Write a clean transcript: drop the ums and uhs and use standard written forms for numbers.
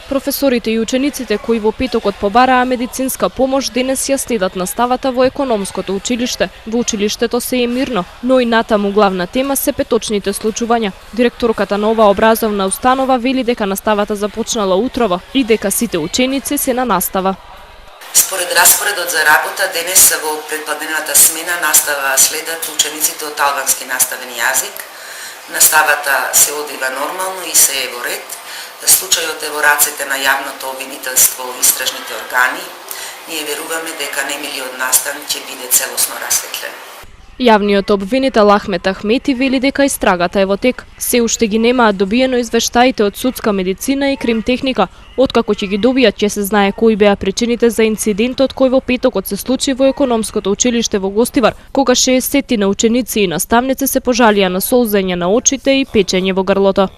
Професорите и учениците кои во петокот побараа медицинска помош денес ја следат наставата во економското училиште. Во училиштето се е мирно, но и натаму главна тема се петочните случувања. Директорката на оваа образовна установа вели дека наставата започнала утрово и дека сите ученици се на настава. Според распоредот за работа, денес во предпладневната смена настава следат учениците од албански наставен јазик. Наставата се одвива нормално и се е во ред. Случајот е во рацете на јавното обвинителство и истражните органи. Ние веруваме дека немилиот настан ќе биде целосно расветлен. Јавниот обвинител Ахмет Ахмети вели дека истрагата е во тек. Се уште ги немаат добиено извештаите од судска медицина и кримтехника. Откако ќе ги добијат, ќе се знае кои беа причините за инцидентот кој во петокот се случи во економското училиште во Гостивар, кога 60 на ученици и наставници се пожалија на солзење на очите и печење во грлото.